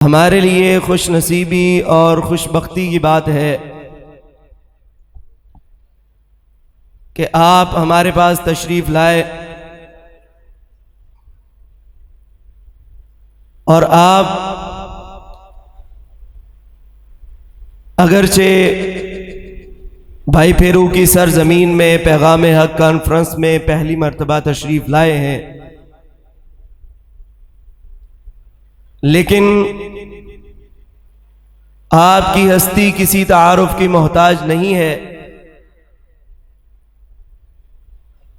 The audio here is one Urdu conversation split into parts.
ہمارے لیے خوش نصیبی اور خوش بختی کی بات ہے کہ آپ ہمارے پاس تشریف لائے اور آپ اگرچہ بھائی پھیرو کی سرزمین میں پیغام حق کانفرنس میں پہلی مرتبہ تشریف لائے ہیں، لیکن آپ کی ہستی کسی تعارف کی محتاج نہیں ہے۔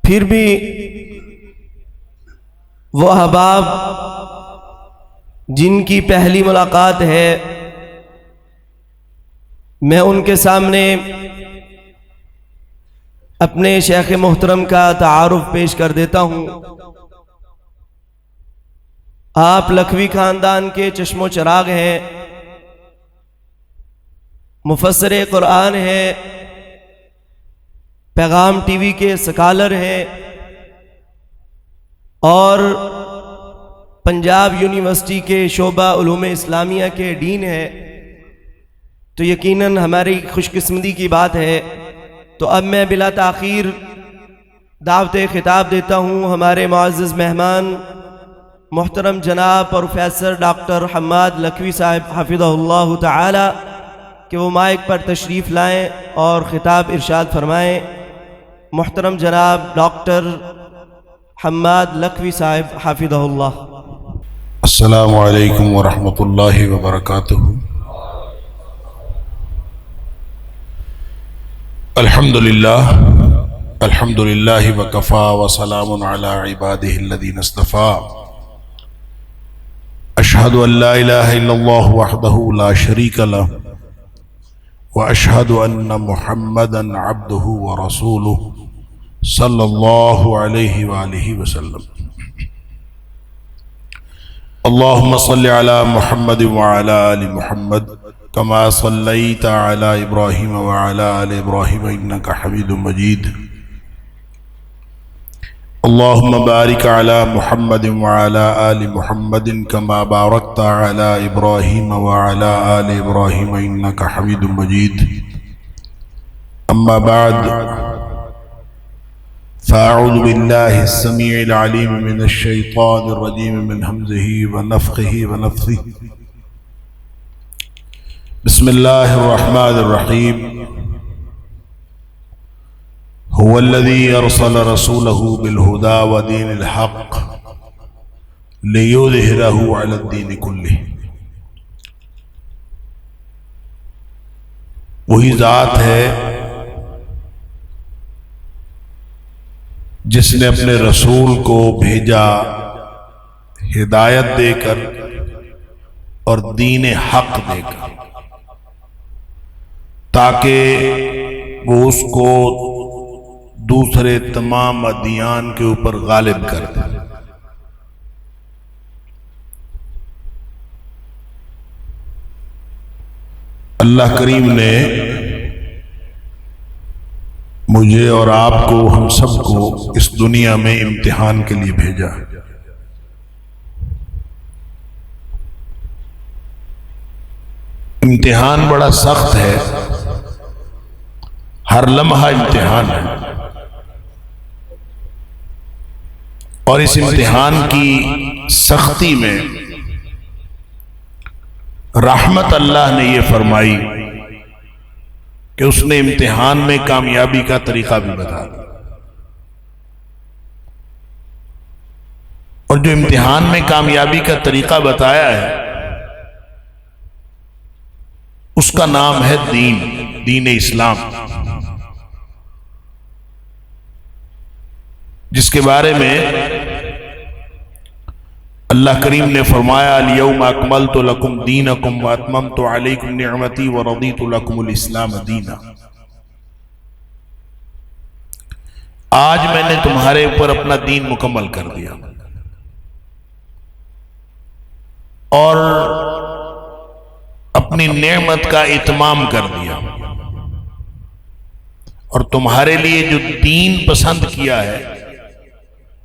پھر بھی وہ احباب جن کی پہلی ملاقات ہے، میں ان کے سامنے اپنے شیخ محترم کا تعارف پیش کر دیتا ہوں۔ آپ لکھوی خاندان کے چشم و چراغ ہیں، مفسر قرآن ہیں، پیغام ٹی وی کے سکالر ہیں اور پنجاب یونیورسٹی کے شعبہ علوم اسلامیہ کے ڈین ہیں، تو یقیناً ہماری خوش قسمتی کی بات ہے۔ تو اب میں بلا تاخیر دعوت خطاب دیتا ہوں ہمارے معزز مہمان محترم جناب پروفیسر ڈاکٹر حماد لکھوی صاحب حفظہ اللہ تعالی کہ وہ مائک پر تشریف لائیں اور خطاب ارشاد فرمائیں۔ محترم جناب ڈاکٹر حماد لکھوی صاحب حفظہ اللہ۔ السلام علیکم ورحمۃ اللہ وبرکاتہ۔ الحمد للہ وکفا وسلام علی عبادہ الذین اصطفیٰ۔ اشہد ان لا الہ الا اللہ وحدہ لا شریک لہ واشہد ان محمدا عبدہ ورسولہ صلی اللہ علیہ وآلہ وسلم۔ اللہم صل علی محمد وعلی آل محمد کما صلیت علی ابراہیم وعلی آل ابراہیم انکا حمید مجید۔ اللہم بارک علی محمد وعلی آل محمد کما بارکت علی ابراہیم وعلی آل ابراہیم انکا حمید مجید۔ اما بعد فاعوذ باللہ السمیع العلیم من الشیطان الرجیم من حمزہ ونفخہ ونفثہ۔ بسم اللہ الرحمن الرحیم۔ هو الذي أرسل رسوله بالهدى ودين الحق ليظهره على الدين كله۔ وہی ذات ہے جس نے اپنے رسول کو بھیجا ہدایت دے کر اور دین حق دے کر، تاکہ وہ اس کو دوسرے تمام ادیان کے اوپر غالب کر دے۔ اللہ کریم نے مجھے اور آپ کو، ہم سب کو اس دنیا میں امتحان کے لیے بھیجا۔ امتحان بڑا سخت ہے، ہر لمحہ امتحان ہے، اور اس امتحان کی سختی میں رحمت اللہ نے یہ فرمائی کہ اس نے امتحان میں کامیابی کا طریقہ بھی بتا دیا، اور جو امتحان میں کامیابی کا طریقہ بتایا ہے اس کا نام ہے دین اسلام، جس کے بارے میں اللہ کریم نے فرمایا الیوم اکملت لکم دینکم واتممت علیکم نعمتی ورضیت لکم الاسلام دینا۔ آج میں نے تمہارے اوپر اپنا دین مکمل کر دیا اور اپنی نعمت کا اتمام کر دیا، اور تمہارے لیے جو دین پسند کیا ہے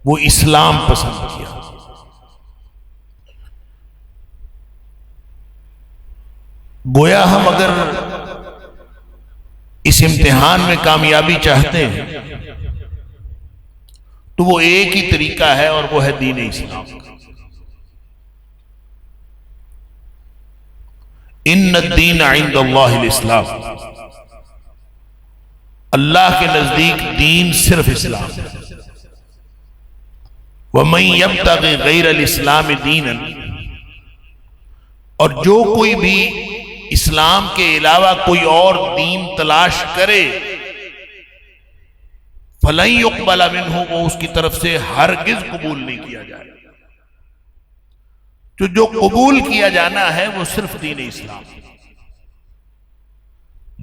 وہ اسلام پسند کیا۔ گویا ہم اگر اس امتحان میں کامیابی چاہتے ہیں تو وہ ایک ہی طریقہ ہے، اور وہ ہے دین اسلام کا۔ ان الدین عند اللہ الاسلام، اللہ کے نزدیک دین صرف اسلام ہے۔ وَمَن يَبْتَغِ غَيْرَ الْإِسْلَامِ دِينًا، اور جو کوئی بھی اسلام کے علاوہ کوئی اور دین تلاش کرے، فَلَن يُقْبَلَ مِنْهُ، وہ اس کی طرف سے ہرگز قبول نہیں کیا جائے۔ تو جو قبول کیا جانا ہے وہ صرف دین اسلام۔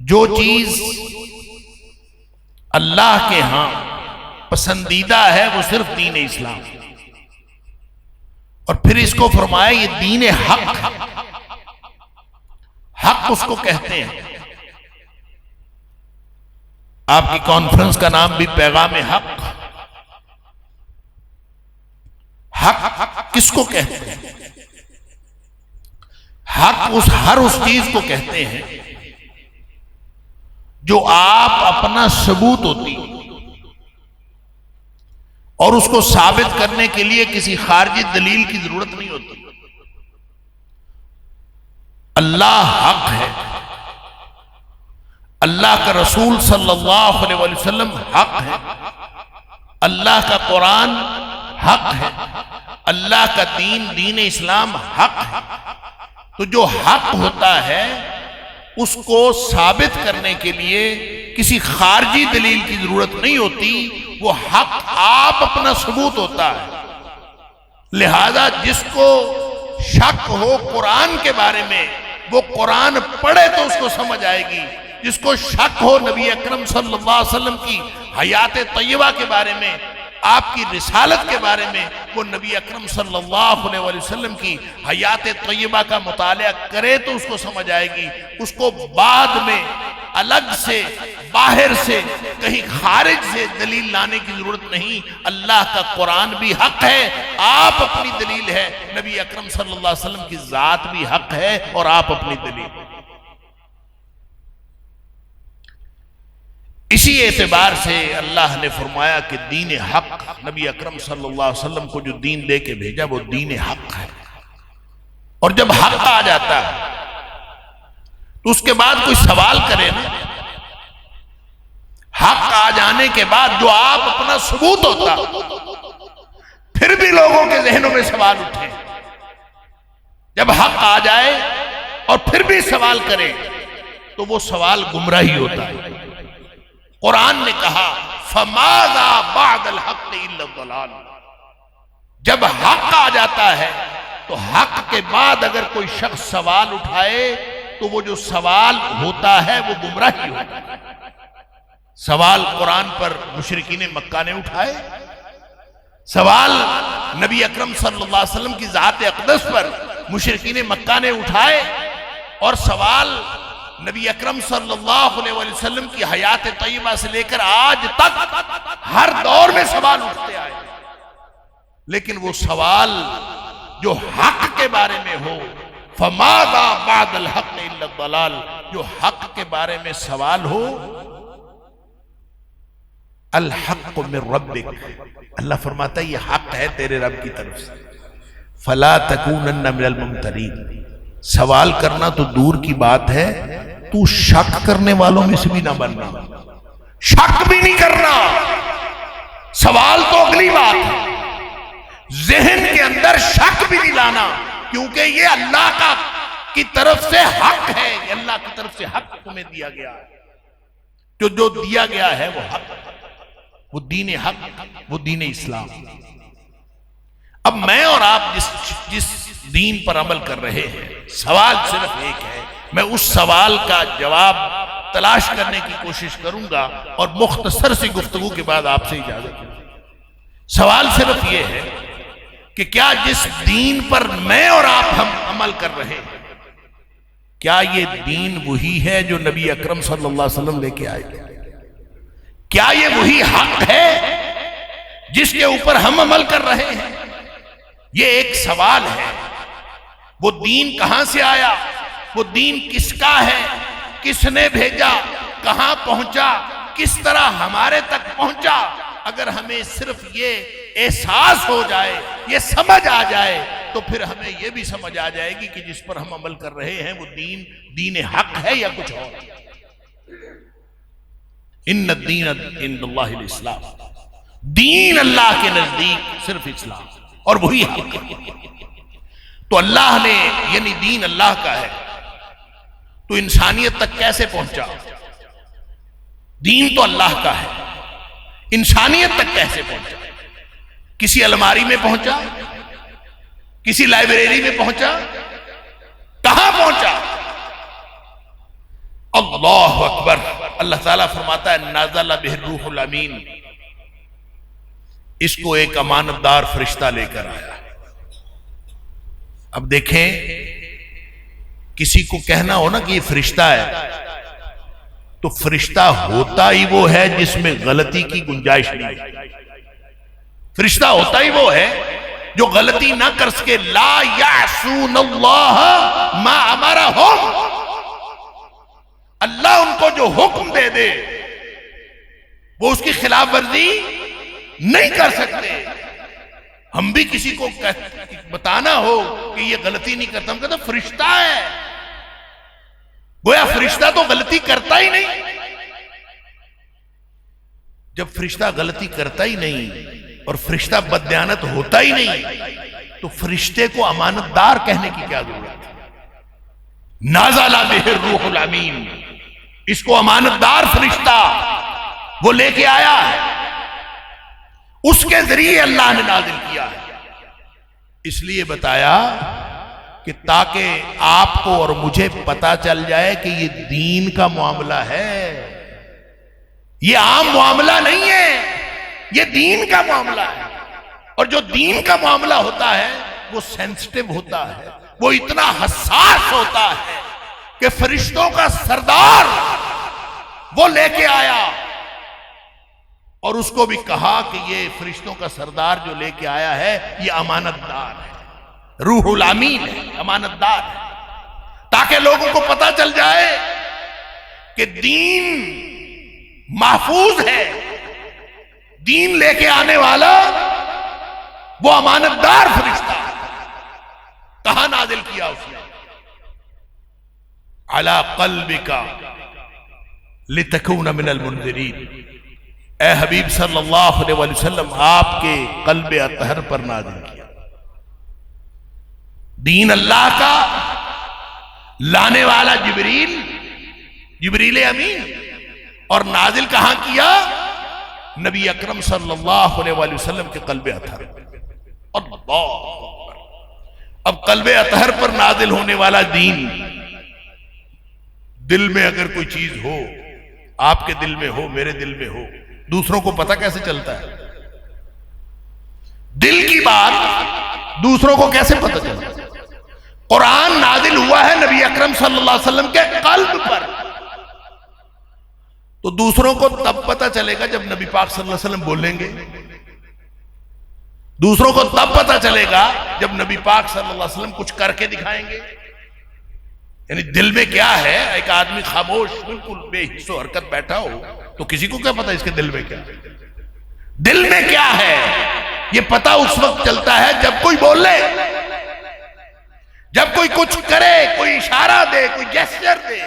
جو چیز اللہ کے ہاں پسندیدہ ہے وہ صرف دین اسلام، اور پھر اس کو فرمایا یہ دین حق، حق اس کو کہتے ہیں۔ آپ کی کانفرنس کا نام بھی پیغام حق۔ حق کس کو کہتے ہیں؟ حق ہر اس چیز کو کہتے ہیں جو آپ اپنا ثبوت ہوتی اور اس کو ثابت کرنے کے لیے کسی خارجی دلیل کی ضرورت نہیں ہوتی۔ اللہ حق ہے، اللہ کا رسول صلی اللہ علیہ وسلم حق ہے، اللہ کا قرآن حق ہے، اللہ کا دین اسلام حق ہے۔ تو جو حق ہوتا ہے اس کو ثابت کرنے کے لیے کسی خارجی دلیل کی ضرورت نہیں ہوتی، وہ حق آپ اپنا ثبوت ہوتا ہے۔ لہذا جس کو شک ہو قرآن کے بارے میں وہ قرآن پڑھے تو اس کو سمجھ آئے گی، جس کو شک ہو نبی اکرم صلی اللہ علیہ وسلم کی حیات طیبہ کے بارے میں، آپ کی رسالت کے بارے میں، وہ نبی اکرم صلی اللہ علیہ وسلم کی حیات طیبہ کا مطالعہ کرے تو اس کو سمجھ آئے گی۔ اس کو بعد میں الگ سے باہر سے کہیں خارج سے دلیل لانے کی ضرورت نہیں۔ اللہ کا قرآن بھی حق ہے، آپ اپنی دلیل ہے، نبی اکرم صلی اللہ علیہ وسلم کی ذات بھی حق ہے اور آپ اپنی دلیل۔ اسی اعتبار سے اللہ نے فرمایا کہ دین حق، نبی اکرم صلی اللہ علیہ وسلم کو جو دین دے کے بھیجا وہ دین حق ہے۔ اور جب حق آ جاتا ہے تو اس کے بعد کوئی سوال کرے نا، حق آ جانے کے بعد جو آپ اپنا ثبوت ہوتا پھر بھی لوگوں کے ذہنوں میں سوال اٹھے، جب حق آ جائے اور پھر بھی سوال کرے تو وہ سوال گمراہی ہوتا ہے۔ قرآن نے کہا فَمَاذَا بَعْدَ الْحَقِّ إِلَّا الضَّلَالُ، جب حق آ جاتا ہے تو حق کے بعد اگر کوئی شخص سوال اٹھائے تو وہ جو سوال ہوتا ہے وہ گمراہی ہوتا ہے۔ سوال قرآن پر مشرکین مکہ نے اٹھائے، سوال نبی اکرم صلی اللہ علیہ وسلم کی ذات اقدس پر مشرکین مکہ نے اٹھائے، اور سوال نبی اکرم صلی اللہ علیہ وسلم کی حیات طیبہ سے لے کر آج تک ہر دور میں سوال اٹھتے آئے، لیکن وہ سوال جو حق کے بارے میں ہو، فَمَاذَا بَعْدَ الْحَقِّ إِلَّا الضَّلَالُ، جو حق کے بارے میں سوال ہو، الحق من ربک، اللہ فرماتا ہے یہ حق ہے تیرے رب کی طرف سے، فَلَا تَكُونَنَّ مِنَ الْمُمْتَرِينَ، سوال کرنا تو دور کی بات ہے، تو شک کرنے والوں میں سے بھی نہ بننا، شک بھی نہیں کرنا، سوال تو اگلی بات ہے، ذہن کے اندر شک بھی نہیں لانا، کیونکہ یہ اللہ کی طرف سے حق ہے، اللہ کی طرف سے حق تمہیں دیا گیا ہے، جو دیا گیا ہے وہ حق، وہ دین حق، وہ دین اسلام۔ اب میں اور آپ جس دین پر عمل کر رہے ہیں، سوال صرف ایک ہے، میں اس سوال کا جواب تلاش کرنے کی کوشش کروں گا اور مختصر سی گفتگو کے بعد آپ سے اجازت دوں۔ سوال صرف یہ ہے کہ کیا جس دین پر میں اور آپ ہم عمل کر رہے ہیں، کیا یہ دین وہی ہے جو نبی اکرم صلی اللہ علیہ وسلم لے کے آئے؟ کیا یہ وہی حق ہے جس کے اوپر ہم عمل کر رہے ہیں؟ یہ ایک سوال ہے۔ وہ دین کہاں سے آیا؟ وہ دین کس کا ہے، کس نے بھیجا، کہاں پہنچا، کس طرح ہمارے تک پہنچا، اگر ہمیں صرف یہ احساس ہو جائے، یہ سمجھ آ جائے، تو پھر ہمیں یہ بھی سمجھ آ جائے گی کہ جس پر ہم عمل کر رہے ہیں وہ دین حق ہے یا کچھ اور۔ ان الدین عند اللہ الاسلام، دین اللہ کے نزدیک صرف اسلام اور وہی حق ہے۔ تو اللہ نے یعنی دین اللہ کا ہے تو انسانیت تک کیسے پہنچا؟ دین تو اللہ کا ہے، انسانیت تک کیسے پہنچا؟ کسی الماری میں پہنچا؟ کسی لائبریری میں پہنچا؟ کہاں پہنچا؟ اللہ اکبر! اللہ تعالیٰ فرماتا ہے نازل بہ الروح الامین، اس کو ایک امانت دار فرشتہ لے کر آیا۔ اب دیکھیں، کسی کو کہنا ہو نا کہ یہ فرشتہ ہے تو فرشتہ ہوتا ہی وہ ہے جس میں غلطی کی گنجائش نہیں۔ فرشتہ ہوتا ہی وہ ہے جو غلطی نہ کر سکے۔ لا یعصون اللہ ما امرہم، اللہ ان کو جو حکم دے دے وہ اس کی خلاف ورزی نہیں کر سکتے۔ ہم بھی کسی کو بتانا ہو کہ یہ غلطی نہیں کرتا، ہم کہتے ہیں فرشتہ ہے، گویا فرشتہ تو غلطی کرتا ہی نہیں۔ جب فرشتہ غلطی کرتا ہی نہیں اور فرشتہ بددیانت ہوتا ہی نہیں تو فرشتے کو امانت دار کہنے کی کیا ضرورت ہے؟ نازل بہ الروح الامین، اس کو امانت دار فرشتہ وہ لے کے آیا ہے، اس کے ذریعے اللہ نے نازل کیا ہے۔ اس لیے بتایا کہ تاکہ آپ کو اور مجھے پتا چل جائے کہ یہ دین کا معاملہ ہے، یہ عام معاملہ نہیں ہے، یہ دین کا معاملہ ہے۔ اور جو دین کا معاملہ ہوتا ہے وہ سینسٹیو ہوتا ہے، وہ اتنا حساس ہوتا ہے کہ فرشتوں کا سردار وہ لے کے آیا اور اس کو بھی کہا کہ یہ فرشتوں کا سردار جو لے کے آیا ہے یہ امانت دار ہے، روح الامین ہے، امانت دار ہے، تاکہ لوگوں کو پتا چل جائے کہ دین محفوظ ہے، دین لے کے آنے والا وہ امانت دار فرشتہ ہے۔ کہاں نازل کیا اس نے؟ علی قلبک لتکون من المنذرین، اے حبیب صلی اللہ علیہ وسلم آپ کے قلب اطہر پر نازل کیا۔ دین اللہ کا لانے والا جبریل امین، اور نازل کہاں کیا؟ نبی اکرم صلی اللہ علیہ وسلم کے قلب اطہر۔ اللہ! اب قلب اطہر پر نازل ہونے والا دین، دل میں اگر کوئی چیز ہو، آپ کے دل میں ہو، میرے دل میں ہو، دوسروں کو پتہ کیسے چلتا ہے؟ دل کی بات دوسروں کو کیسے پتہ چلتا ہے؟ قرآن نازل ہوا ہے نبی اکرم صلی اللہ علیہ وسلم کے قلب پر، تو دوسروں کو تب پتہ چلے گا جب نبی پاک صلی اللہ علیہ وسلم بولیں گے، دوسروں کو تب پتہ چلے گا جب نبی پاک صلی اللہ علیہ وسلم کچھ کر کے دکھائیں گے۔ یعنی دل میں کیا ہے؟ ایک آدمی خاموش بالکل بے حس و حرکت بیٹھا ہو تو کسی کو کیا پتا اس کے دل میں کیا ہے؟ دل میں کیا ہے یہ پتا اس وقت چلتا ہے جب کوئی بولے، جب کوئی کچھ کرے، کوئی اشارہ دے، کوئی جیسچر دے،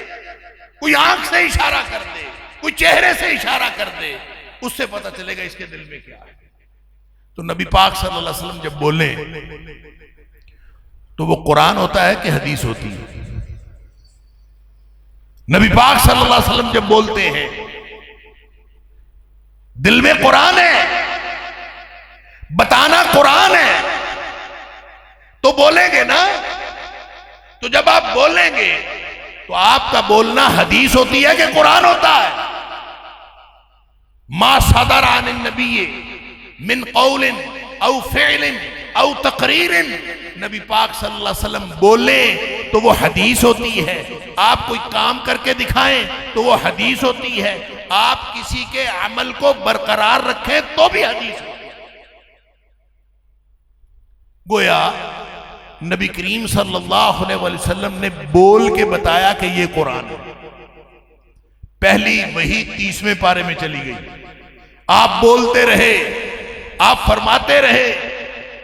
کوئی آنکھ سے اشارہ کر دے، کوئی چہرے سے اشارہ کر دے، اس سے پتا چلے گا اس کے دل میں کیا ہے۔ تو نبی پاک صلی اللہ علیہ وسلم جب بولیں تو وہ قرآن ہوتا ہے کہ حدیث ہوتی ہے؟ نبی پاک صلی اللہ علیہ وسلم جب بولتے ہیں دل میں قرآن ہے، بتانا قرآن ہے تو بولیں گے نا۔ تو جب آپ بولیں گے تو آپ کا بولنا حدیث ہوتی ہے کہ قرآن ہوتا ہے؟ ما صدر عن النبی من قول او فعل او تقریر، نبی پاک صلی اللہ علیہ وسلم بولے تو وہ حدیث ہوتی ہے، آپ کوئی کام کر کے دکھائیں تو وہ حدیث ہوتی ہے، آپ کسی کے عمل کو برقرار رکھیں تو بھی حدیث ہوتی ہے۔ گویا نبی کریم صلی اللہ علیہ وسلم نے بول کے بتایا کہ یہ قرآن ہے. پہلی وحی 30ویں پارے میں چلی گئی. آپ بولتے رہے، آپ فرماتے رہے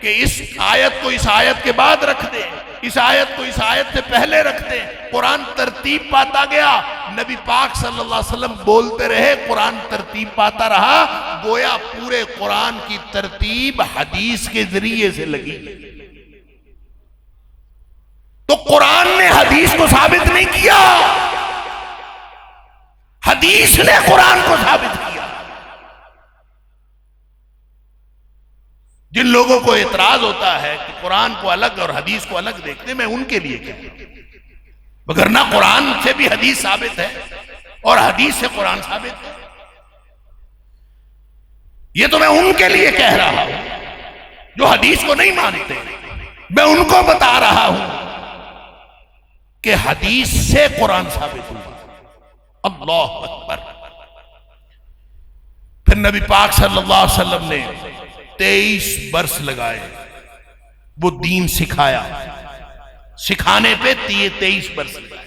کہ اس آیت کو اس آیت کے بعد رکھ دیں، اس آیت کو اس آیت سے پہلے رکھ دیں. قرآن ترتیب پاتا گیا. نبی پاک صلی اللہ علیہ وسلم بولتے رہے، قرآن ترتیب پاتا رہا. گویا پورے قرآن کی ترتیب حدیث کے ذریعے سے لگی. تو قرآن نے حدیث کو ثابت نہیں کیا، حدیث نے قرآن کو ثابت کیا. جن لوگوں کو اعتراض ہوتا ہے کہ قرآن کو الگ اور حدیث کو الگ دیکھتے، میں ان کے لیے کہتا ہوں، مگر نہ قرآن سے بھی حدیث ثابت ہے اور حدیث سے قرآن ثابت ہے. یہ تو میں ان کے لیے کہہ رہا ہوں جو حدیث کو نہیں مانتے. میں ان کو بتا رہا ہوں کہ حدیث سے قرآن ثابت ہوا. اللہ اکبر. پھر نبی پاک صلی اللہ علیہ وسلم نے 23 برس لگائے، وہ دین سکھایا. سکھانے پہ 23 برس لگائے.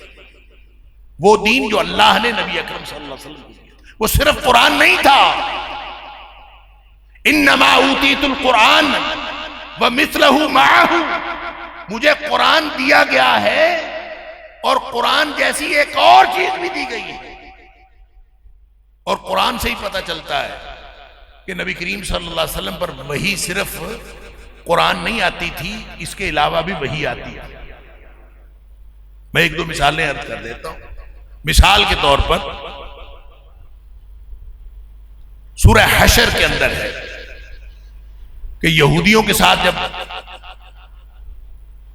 وہ دین جو اللہ نے نبی اکرم صلی اللہ علیہ وسلم کو دیا، وہ صرف قرآن نہیں تھا. انما اوتیت القرآن ومثلہ معہ، مجھے قرآن دیا گیا ہے اور قرآن جیسی ایک اور چیز بھی دی گئی ہے. اور قرآن سے ہی پتہ چلتا ہے کہ نبی کریم صلی اللہ علیہ وسلم پر وحی صرف قرآن نہیں آتی تھی، اس کے علاوہ بھی وحی آتی ہے. میں ایک دو مثالیں عرض کر دیتا ہوں. مثال کے طور پر سورہ حشر کے اندر ہے کہ یہودیوں کے ساتھ جب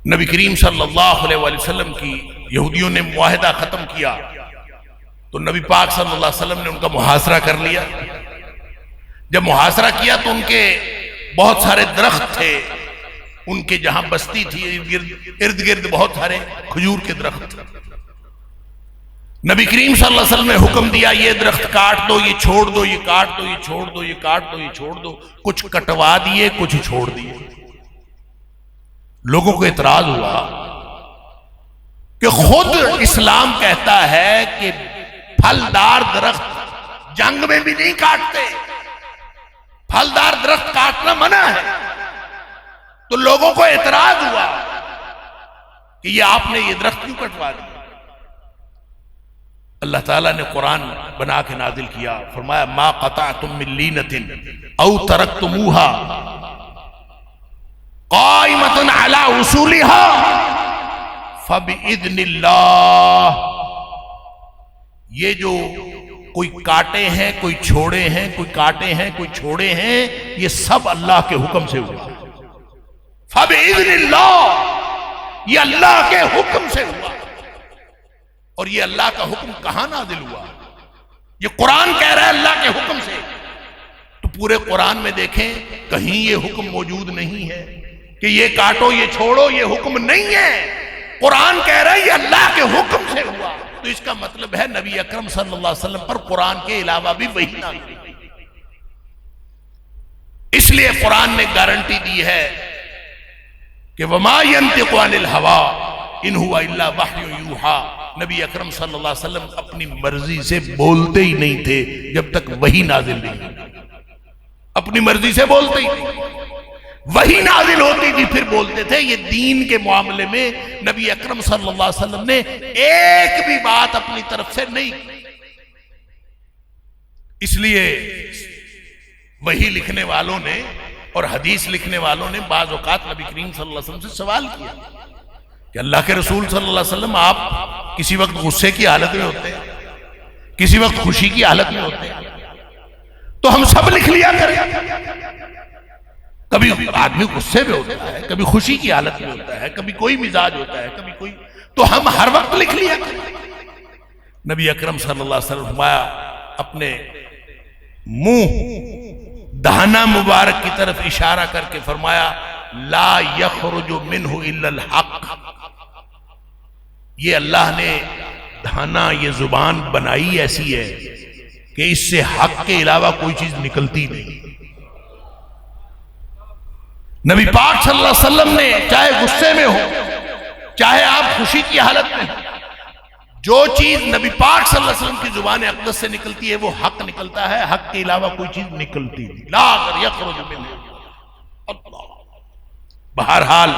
نبی کریم صلی اللہ علیہ وسلم کی یہودیوں نے معاہدہ ختم کیا تو نبی پاک صلی اللہ علیہ وسلم نے ان کا محاصرہ کر لیا. جب محاصرہ کیا تو ان کے بہت سارے درخت تھے، ان کے جہاں بستی تھی ارد گرد بہت سارے کھجور کے درخت. نبی کریم صلی اللہ علیہ وسلم نے حکم دیا یہ درخت کاٹ دو، یہ چھوڑ دو، یہ کاٹ دو، یہ چھوڑ دو، یہ کاٹ دو، یہ چھوڑ دو. کچھ کٹوا دیے، کچھ چھوڑ دیے. لوگوں کو اعتراض ہوا کہ خود اسلام کہتا ہے کہ پھلدار درخت جنگ میں بھی نہیں کاٹتے، پھلدار درخت کاٹنا منع ہے. تو لوگوں کو اعتراض ہوا کہ یہ آپ نے یہ درخت کیوں کٹوا دیا. اللہ تعالیٰ نے قرآن بنا کے نازل کیا، فرمایا ما قطعتم من لینۃ او ترکتموها قائمۃ علی اصولها فبإذن اللہ. یہ جو کوئی کاٹے ہیں، کوئی چھوڑے ہیں، کوئی کاٹے ہیں، کوئی چھوڑے ہیں، یہ سب اللہ کے حکم سے ہوا. فبإذن اللہ، یہ اللہ کے حکم سے ہوا. اور یہ اللہ کا حکم کہاں نازل ہوا؟ یہ قرآن کہہ رہا ہے اللہ کے حکم سے. تو پورے قرآن میں دیکھیں کہیں یہ حکم موجود نہیں ہے کہ یہ کاٹو، یہ چھوڑو، یہ حکم نہیں ہے. قرآن کہہ رہا ہے یہ اللہ کے حکم سے ہوا. تو اس کا مطلب ہے نبی اکرم صلی اللہ علیہ وسلم پر قرآن کے علاوہ بھی وحی نازل ہوئی. اس لیے قرآن نے گارنٹی دی ہے کہ وما ينطق عن الهوى ان هو الا وحی یوحى. نبی اکرم صلی اللہ علیہ وسلم اپنی مرضی سے بولتے ہی نہیں تھے جب تک وحی نازل نہیں. اپنی مرضی سے بولتے ہی نہیں، وحی نازل ہوتی تھی پھر بولتے تھے. یہ دین کے معاملے میں نبی اکرم صلی اللہ علیہ وسلم نے ایک بھی بات اپنی طرف سے نہیں کی. اس لیے وحی لکھنے والوں نے اور حدیث لکھنے والوں نے بعض اوقات نبی کریم صلی اللہ علیہ وسلم سے سوال کیا کہ اللہ کے رسول صلی اللہ علیہ وسلم آپ کسی وقت غصے کی حالت میں ہوتے ہیں، کسی وقت خوشی کی حالت میں ہوتے ہیں، تو ہم سب لکھ لیا کریں. کبھی آدمی غصے میں ہوتا ہے، کبھی خوشی کی حالت میں ہوتا ہے، کبھی کوئی مزاج ہوتا ہے، کبھی کوئی، تو ہم ہر وقت لکھ لیا کریں. نبی اکرم صلی اللہ علیہ وسلم فرمایا، اپنے منہ دہنا مبارک کی طرف اشارہ کر کے فرمایا لا یخرج منہ الا الحق. یہ اللہ نے دہنا، یہ زبان بنائی ایسی ہے کہ اس سے حق کے علاوہ کوئی چیز نکلتی نہیں. نبی پاک صلی اللہ علیہ وسلم نے چاہے غصے میں ہو چاہے آپ خوشی کی حالت میں ہو، جو چیز نبی پاک صلی اللہ علیہ وسلم کی زبان اقدس سے نکلتی ہے وہ حق نکلتا ہے، حق کے علاوہ کوئی چیز نکلتی نہیں، لا یخرج منہ اللہ۔ بہرحال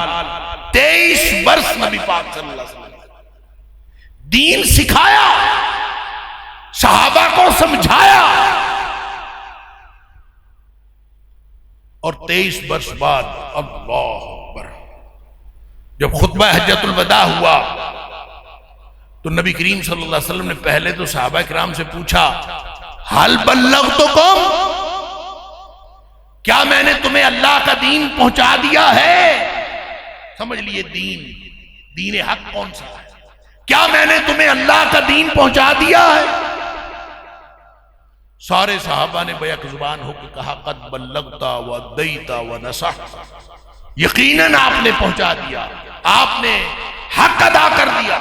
23 برس نبی پاک صلی اللہ علیہ وسلم دین سکھایا، صحابہ کو سمجھایا، اور 23 برس بعد اللہ اکبر جب خطبہ حجۃ الوداع ہوا تو نبی کریم صلی اللہ علیہ وسلم نے پہلے تو صحابہ کرام سے پوچھا حل بلغتکم، کیا میں نے تمہیں اللہ کا دین پہنچا دیا ہے؟ سمجھ لیے دین حق کون سا ہے؟ کیا میں نے تمہیں اللہ کا دین پہنچا دیا ہے؟ سارے صحابہ نے بیک زبان ہو کے کہا قد بلغت وادیت ونصحت، یقیناً آپ نے پہنچا دیا، آپ نے حق ادا کر دیا،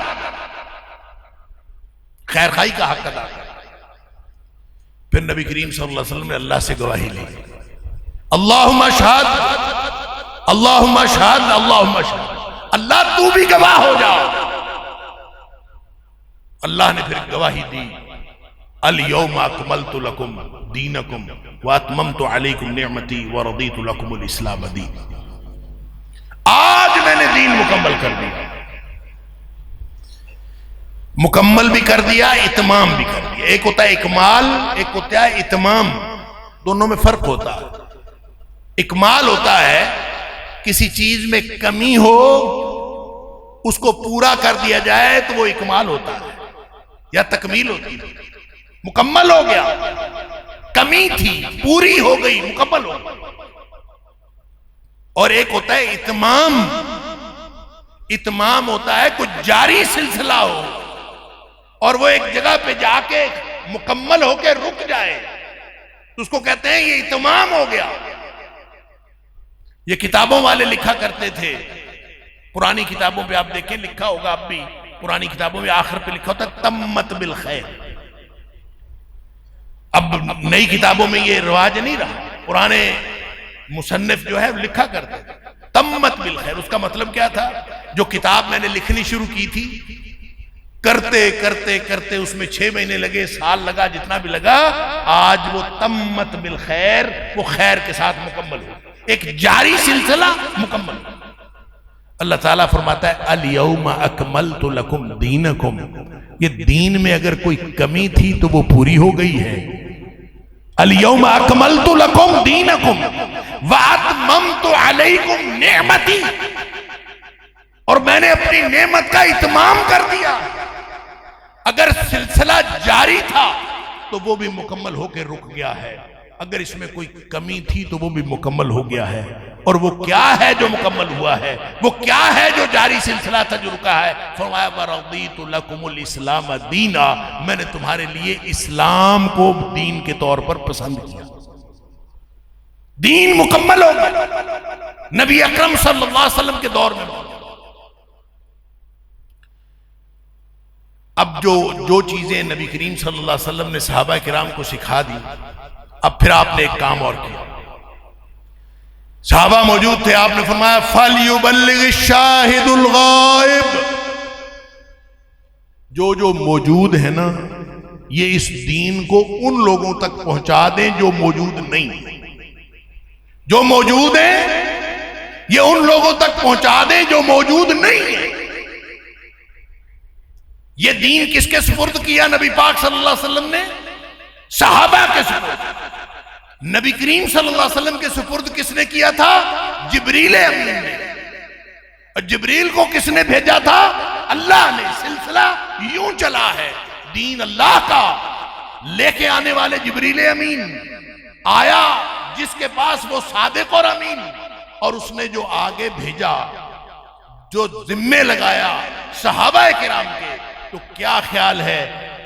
خیر خائی کا حق ادا کر دیا۔ پھر نبی کریم صلی اللہ علیہ وسلم نے اللہ سے گواہی لی، اللہم اشہد اللہم اشہد اللہم اشہد، اللہ تو بھی گواہ ہو جا۔ اللہ نے پھر گواہی دی الیوم اکملت لکم دینکم واتممت علیکم نعمتی ورضیت لکم الاسلام دین، آج میں نے دین مکمل کر دیا، مکمل بھی کر دیا، اتمام بھی کر دیا۔ ایک ہوتا ہے اکمال، ایک ہوتا ہے اتمام، دونوں میں فرق ہوتا ہے۔ اکمال ہوتا ہے کسی چیز میں کمی ہو اس کو پورا کر دیا جائے تو وہ اکمال ہوتا ہے یا تکمیل ہوتی ہے، مکمل ہو گیا، کمی تھی پوری ہو گئی، مکمل ہو گئی۔ اور ایک ہوتا ہے اتمام، اتمام ہوتا ہے کچھ جاری سلسلہ ہو اور وہ ایک جگہ پہ جا کے مکمل ہو کے رک جائے تو اس کو کہتے ہیں یہ اتمام ہو گیا۔ یہ کتابوں والے لکھا کرتے تھے، پرانی کتابوں پہ آپ دیکھیں لکھا ہوگا، آپ بھی پرانی کتابوں میں آخر پہ لکھا ہوتا ہے تمت بالخیر۔ اب نئی کتابوں میں یہ رواج نہیں رہا، پرانے مصنف جو ہے لکھا کرتے تھے تمت بالخیر۔ اس کا مطلب کیا تھا؟ جو کتاب میں نے لکھنی شروع کی تھی، کرتے کرتے کرتے اس میں 6 مہینے لگے، سال لگا، جتنا بھی لگا، آج وہ تمت بالخیر، وہ خیر کے ساتھ مکمل ہو، ایک جاری سلسلہ مکمل ہو۔ اللہ تعالیٰ فرماتا ہے الیوم اکملت لکم دینکم، یہ دین میں اگر کوئی کمی تھی تو وہ پوری ہو گئی ہے۔ الیوم اکملت لکم دینکم واتممت علیکم نعمتی، اور میں نے اپنی نعمت کا اتمام کر دیا۔ اگر سلسلہ جاری تھا تو وہ بھی مکمل ہو کے رک گیا ہے، اگر اس میں کوئی کمی تھی تو وہ بھی مکمل ہو گیا ہے۔ اور وہ کیا ہے جو مکمل ہوا ہے؟ وہ کیا ہے جو جاری سلسلہ تھا جو رکا ہے؟ فرمایا وَرَضِيتُ لَكُمُ الْإِسْلَامَ دِينًا، میں نے تمہارے لیے اسلام کو دین کے طور پر پسند کیا۔ دین مکمل ہو گیا، نبی اکرم صلی اللہ علیہ وسلم کے دور میں۔ اب جو چیزیں نبی کریم صلی اللہ علیہ وسلم نے صحابہ کرام کو سکھا دی، اب پھر آپ نے ایک کام اور کیا۔ صحابہ موجود تھے، آپ نے فرمایا فَلْيُبَلِّغِ الشَّاهِدُ الْغَائِبُ، جو موجود ہے نا، یہ اس دین کو ان لوگوں تک پہنچا دیں جو موجود نہیں، جو موجود ہیں یہ ان لوگوں تک پہنچا دیں جو موجود نہیں ہیں۔ یہ دین کس کے سپرد کیا نبی پاک صلی اللہ علیہ وسلم نے؟ صحابہ کے سپرد۔ نبی کریم صلی اللہ علیہ وسلم کے سپرد کس نے کیا تھا؟ جبریل امین نے۔ اور جبریل کو کس نے بھیجا تھا؟ اللہ نے۔ سلسلہ یوں چلا ہے، دین اللہ کا لے کے آنے والے جبریل امین آیا، جس کے پاس وہ صادق اور امین، اور اس نے جو آگے بھیجا، جو ذمے لگایا صحابہ کرام کے، تو کیا خیال ہے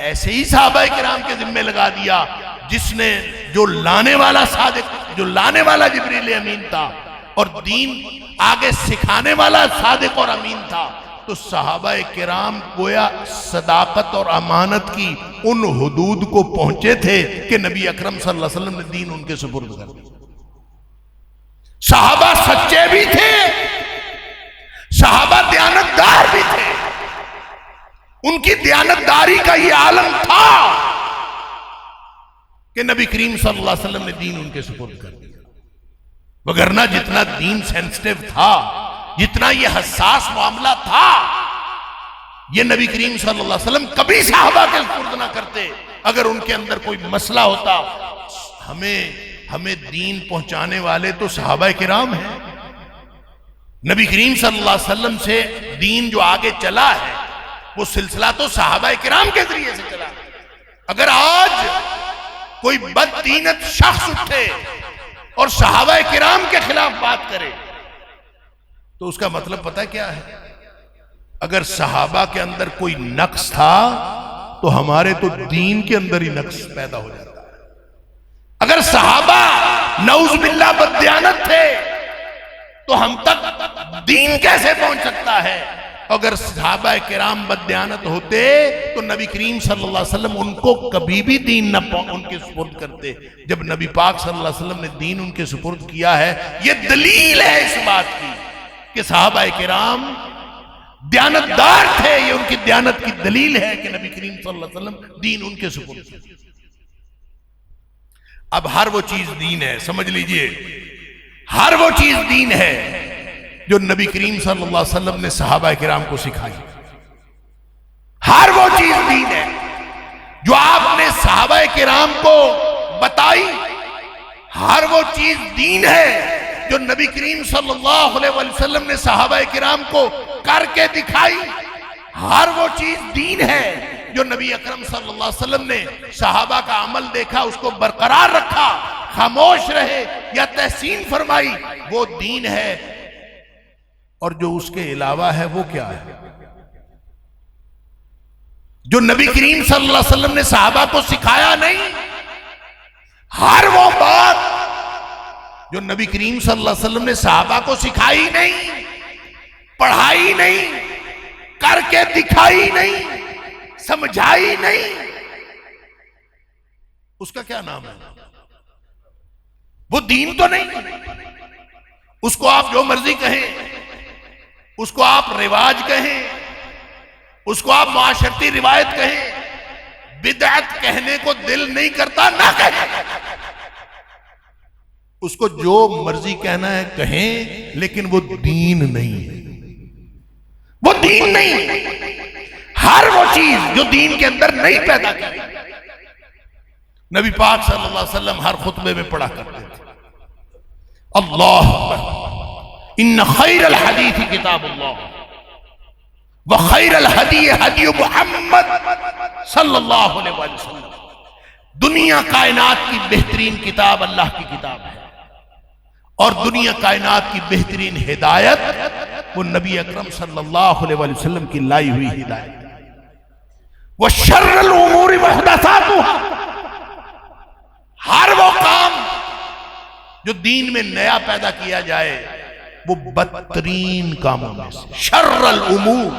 ایسے ہی صحابہ کرام کے ذمے لگا دیا جس نے جو لانے والا صادق، جو لانے والا جبریل امین تھا اور دین آگے سکھانے والا صادق اور امین تھا، تو صحابہ کرام گویا صداقت اور امانت کی ان حدود کو پہنچے تھے کہ نبی اکرم صلی اللہ علیہ وسلم نے دین ان کے سپرد کر دیا۔ صحابہ سچے بھی تھے، صحابہ دیانتدار بھی تھے، ان کی دیانتداری کا یہ عالم تھا کہ نبی کریم صلی اللہ علیہ وسلم نے دین ان کے سپرد کر دیا، وگرنہ جتنا دین سینسٹیو تھا، جتنا یہ حساس معاملہ تھا، یہ نبی کریم صلی اللہ علیہ وسلم کبھی صحابہ کے سپرد نہ کرتے۔ اگر ان کے اندر کوئی مسئلہ ہوتا، ہمیں دین پہنچانے والے تو صحابہ کرام ہیں، نبی کریم صلی اللہ علیہ وسلم سے دین جو آگے چلا ہے وہ سلسلہ تو صحابہ کرام کے ذریعے سے چلا۔ اگر آج کوئی بددینت شخص اٹھے اور صحابہ کرام کے خلاف بات کرے تو اس کا مطلب پتہ کیا ہے؟ اگر صحابہ کے اندر کوئی نقص تھا تو ہمارے تو دین کے اندر ہی نقص پیدا ہو جاتا ہے۔ اگر صحابہ نعوذ باللہ بددیانت تھے تو ہم تک دین کیسے پہنچ سکتا ہے؟ اگر صحابہ کرام بددیانت ہوتے تو نبی کریم صلی اللہ علیہ وسلم ان کو کبھی بھی دین نہ ان کے سپرد کرتے۔ جب نبی پاک صلی اللہ علیہ وسلم نے دین ان کے سپرد کیا ہے، یہ دلیل ہے اس بات کی کہ صحابہ کرام دیانتدار تھے، یہ ان کی دیانت کی دلیل ہے کہ نبی کریم صلی اللہ علیہ وسلم دین ان کے سپرد کیا۔ اب ہر وہ چیز دین ہے، سمجھ لیجئے، ہر وہ چیز دین ہے جو نبی کریم صلی اللہ علیہ وسلم نے صحابہ کرام کو سکھائی، ہر وہ چیز دین ہے جو آپ نے صحابہ کرام کو بتائی، ہر وہ چیز دین ہے جو نبی کریم صلی اللہ علیہ وسلم نے صحابہ کرام کو کر کے دکھائی، ہر وہ چیز دین ہے جو نبی اکرم صلی اللہ علیہ وسلم نے صحابہ کا عمل دیکھا، اس کو برقرار رکھا، خاموش رہے یا تحسین فرمائی، وہ دین ہے۔ اور جو اس کے علاوہ ہے وہ کیا ہے؟ جو نبی کریم صلی اللہ علیہ وسلم نے صحابہ کو سکھایا نہیں، ہر وہ بات جو نبی کریم صلی اللہ علیہ وسلم نے صحابہ کو سکھائی نہیں، پڑھائی نہیں، کر کے دکھائی نہیں، سمجھائی نہیں، اس کا کیا نام ہے؟ وہ دین تو نہیں۔ اس کو آپ جو مرضی کہیں، اس کو آپ رواج کہیں، اس کو آپ معاشرتی روایت کہیں، بدعت کہنے کو دل نہیں کرتا نہ کہیں، اس کو جو مرضی کہنا ہے کہیں، لیکن وہ دین نہیں ہے، وہ دین نہیں ہے۔ ہر وہ چیز جو دین کے اندر نہیں پیدا کی، نبی پاک صلی اللہ علیہ وسلم ہر خطبے میں پڑھا کرتے تھے، اللہ ان خیر الحدیث کتاب اللہ وخیر الہدی ہدی محمد صلی اللہ علیہ وسلم۔ دنیا کائنات کی بہترین کتاب اللہ کی کتاب ہے، اور دنیا کائنات کی بہترین ہدایت وہ نبی اکرم صلی اللہ علیہ وسلم کی لائی ہوئی ہدایت۔ وَشَرَّ الْأُمُورِ مُحْدَثَاتُهَا، ہر وہ کام جو دین میں نیا پیدا کیا جائے وہ بدترین کاموں میں سے، شر الامور،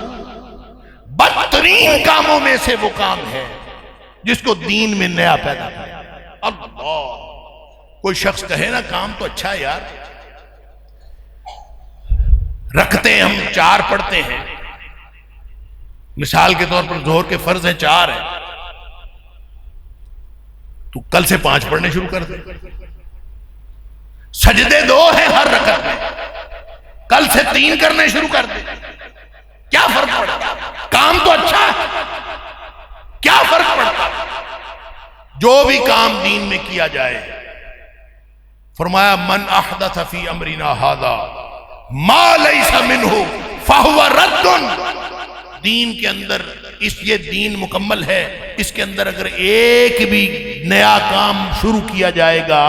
بدترین کاموں میں سے وہ کام ہے جس کو دین میں نیا پیدا کیا۔ اللہ، کوئی شخص کہے نا کام تو اچھا ہے یار، رکھتے ہیں ہم 4 پڑھتے ہیں، مثال کے طور پر ظہر کے فرض ہیں 4 ہیں، تو کل سے 5 پڑھنے شروع کر دیں۔ سجدے 2 ہیں ہر رکعت میں، کل سے 3 کرنے شروع کر دیں، کیا فرق پڑتا؟ کام تو اچھا ہے، کیا فرق پڑتا؟ جو بھی کام دین میں کیا جائے، فرمایا من احدث فی امرنا ھذا ما لیس منہ فہو رد۔ دین کے اندر یہ دین مکمل ہے، اس کے اندر اگر ایک بھی نیا کام شروع کیا جائے گا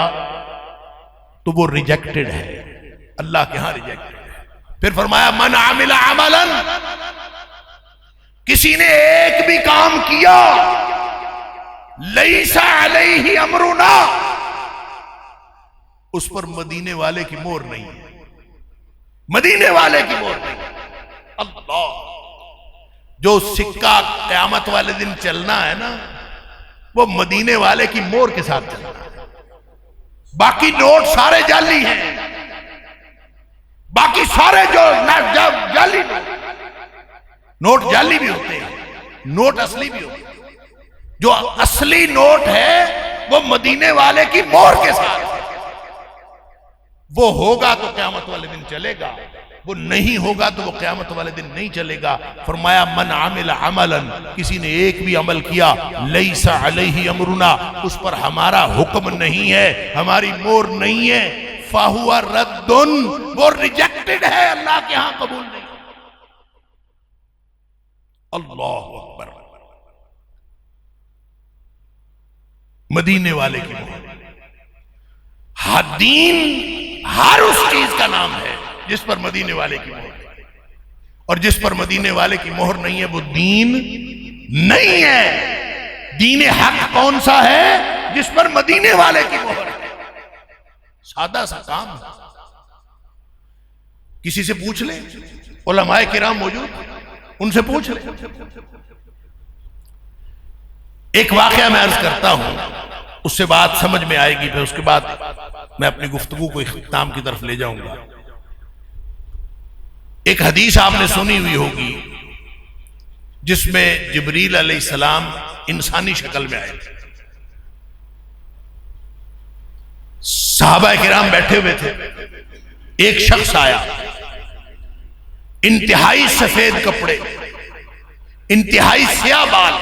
تو وہ ریجیکٹڈ ہے، اللہ کے ہاں ریجیکٹڈ ہے۔ پھر فرمایا من عمل عملا، کسی نے ایک بھی کام کیا لیس علیہ امرنا، اس پر مدینے والے کی مہر نہیں ہے، مدینے والے کی مہر نہیں ہے۔ اللہ، جو سکہ قیامت والے دن چلنا ہے نا، وہ مدینے والے کی مہر کے ساتھ چلنا ہے، باقی نوٹ سارے جعلی ہیں، باقی سارے جو جعلی نوٹ جعلی بھی ہوتے ہیں، نوٹ اصلی بھی ہوتے ہیں. جو اصلی نوٹ ہے وہ مدینے والے کی مہر کے ساتھ ہے. وہ ہوگا تو قیامت والے دن چلے گا، وہ نہیں ہوگا تو وہ قیامت والے دن نہیں چلے گا. فرمایا من عمل عملا، کسی نے ایک بھی عمل کیا لیس علیہ امرنا، اس پر ہمارا حکم نہیں ہے، ہماری مہر نہیں ہے، فَهُوَ رَدٌّ، وہ ریجیکٹڈ ہے، اللہ کے ہاں قبول نہیں. اللہ اکبر. مدینے والے کی مہر. دین ہر اس چیز کا نام ہے جس پر مدینے والے کی مہر ہے، اور جس پر مدینے والے کی مہر نہیں ہے وہ دین نہیں ہے. دین حق کون سا ہے؟ جس پر مدینے والے کی مہر ہے. سادہ سا کام ہے. کسی سے پوچھ لیں، علماء کرام موجود، ان سے پوچھ لیں. ایک واقعہ میں عرض کرتا ہوں، اس سے بات سمجھ میں آئے گی، پھر اس کے بعد میں اپنی گفتگو کو اختتام کی طرف لے جاؤں گا. ایک حدیث آپ نے سنی ہوئی ہوگی جس میں جبریل علیہ السلام انسانی شکل میں آئے تھے. صحابہ کرام بیٹھے ہوئے تھے، ایک شخص آیا، انتہائی سفید کپڑے، انتہائی سیاہ بال،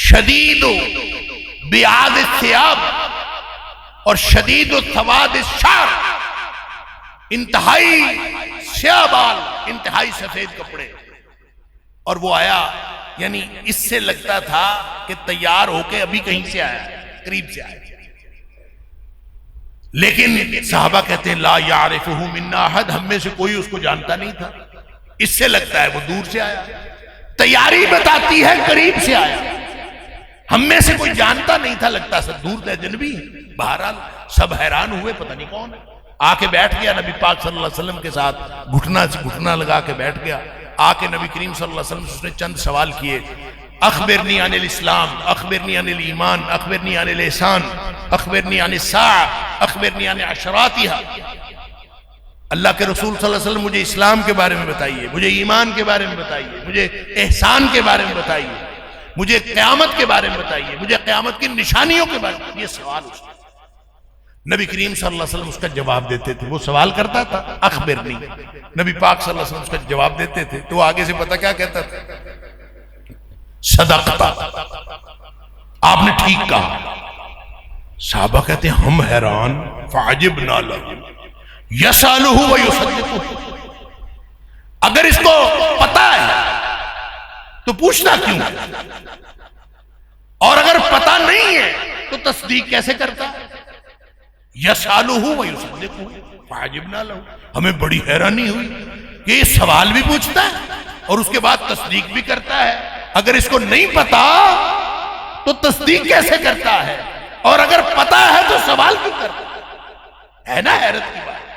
شدید بیاض الثیاب اور شدید سواد الشعر، انتہائی سیاہ بال، انتہائی سفید کپڑے. اور وہ آیا، یعنی اس سے لگتا تھا کہ تیار ہو کے ابھی کہیں سے آیا، قریب سے آیا. لیکن صحابہ کہتے ہیں لا یعرفہ منا احد، ہم میں سے کوئی اس کو جانتا نہیں تھا، اس سے لگتا ہے وہ دور سے آیا. تیاری بتاتی ہے قریب سے آیا، ہم میں سے کوئی جانتا نہیں تھا، لگتا سب دور تھے، جنبی. بہرحال سب حیران ہوئے، پتہ نہیں کون ہے. آ کے بیٹھ گیا نبی پاک صلی اللہ علیہ وسلم کے ساتھ، گھٹنا سے گھٹنا لگا کے بیٹھ گیا. آ کے نبی کریم صلی اللہ علیہ وسلم سے اس نے چند سوال کیے. اخبرنی عن الاسلام، اخبرنی عن الایمان، اخبرنی عن الاحسان، اخبرنی عن الساعة، اخبرنی عن عشراتها. اللہ کے رسول صلی اللہ علیہ وسلم مجھے اسلام کے بارے میں بتائیے، مجھے ایمان کے بارے میں بتائیے، مجھے احسان کے بارے میں بتائیے، مجھے قیامت کے بارے میں بتائیے، مجھے قیامت کی نشانیوں کے بارے میں. یہ سوال اس نے. نبی کریم صلی اللہ علیہ وسلم اس کا جواب دیتے تھے. وہ سوال کرتا تھا اخبرنی، نبی پاک صلی اللہ علیہ وسلم اس کا جواب دیتے تھے. تو وہ آگے سے پتہ کیا کہتا تھا؟ صدقتا، آپ نے ٹھیک کہا. صحابہ کہتے ہیں ہم حیران، فعجبنا لہ یسألہ ویصدقہ. اگر اس کو پتہ ہے تو پوچھنا کیوں ہے؟ اور اگر پتہ نہیں ہے تو تصدیق کیسے کرتا ہے؟ یسألہ ویصدقہ فعجبنا لہ. ہمیں بڑی حیرانی ہوئی کہ یہ سوال بھی پوچھتا ہے اور اس کے بعد تصدیق بھی کرتا ہے. اگر اس کو نہیں پتا تو تصدیق کیسے کرتا ہے؟ اور اگر پتا ہے تو سوال کیوں کرتا ہے نا؟ حیرت کی بات.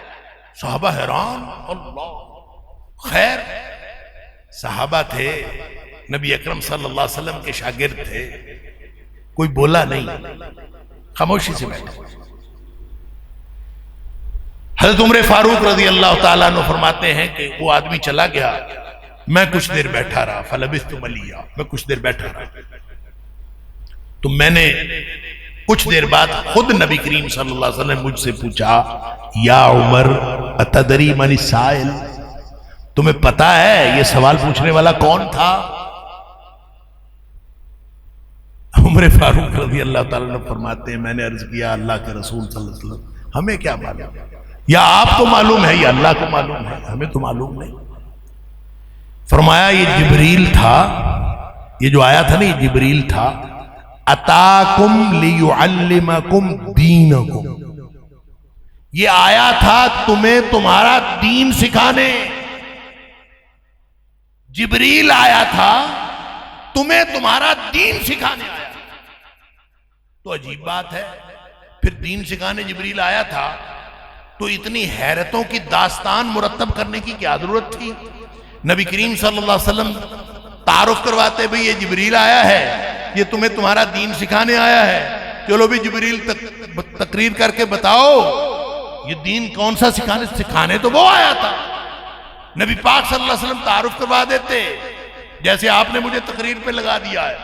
صحابہ حیران. اللہ خیر. صحابہ تھے، نبی اکرم صلی اللہ علیہ وسلم کے شاگرد تھے، کوئی بولا نہیں، خاموشی سے بیٹھے. حضرت عمر فاروق رضی اللہ تعالیٰ عنہ فرماتے ہیں کہ وہ آدمی چلا گیا، میں کچھ دیر بیٹھا رہا. فلبثت ملیا، میں کچھ دیر بیٹھا رہا. تو میں نے کچھ دیر بعد خود نبی کریم صلی اللہ علیہ وسلم مجھ سے پوچھا یا عمر اتدری من السائل، تمہیں پتا ہے یہ سوال پوچھنے والا کون تھا؟ عمر فاروق رضی اللہ تعالیٰ عنہ فرماتے ہیں میں نے عرض کیا اللہ کے رسول صلی اللہ علیہ وسلم ہمیں کیا معلوم، یا آپ کو معلوم ہے یا اللہ کو معلوم ہے، ہمیں تو معلوم نہیں. فرمایا یہ جبریل تھا، یہ جو آیا تھا نا یہ جبریل تھا. اتاکم لیعلمکم دینکم، یہ آیا تھا تمہیں تمہارا دین سکھانے. جبریل آیا تھا تمہیں تمہارا دین سکھانے آیا. تو عجیب بات ہے، پھر دین سکھانے جبریل آیا تھا تو اتنی حیرتوں کی داستان مرتب کرنے کی کیا ضرورت تھی؟ نبی کریم صلی اللہ علیہ وسلم تعارف کرواتے بھئی یہ جبریل آیا ہے، یہ تمہیں تمہارا دین سکھانے آیا ہے، چلو بھی جبریل تقریر کر کے بتاؤ یہ دین کون سا سکھانے تو وہ آیا تھا. نبی پاک صلی اللہ علیہ وسلم تعارف کروا دیتے، جیسے آپ نے مجھے تقریر پہ لگا دیا ہے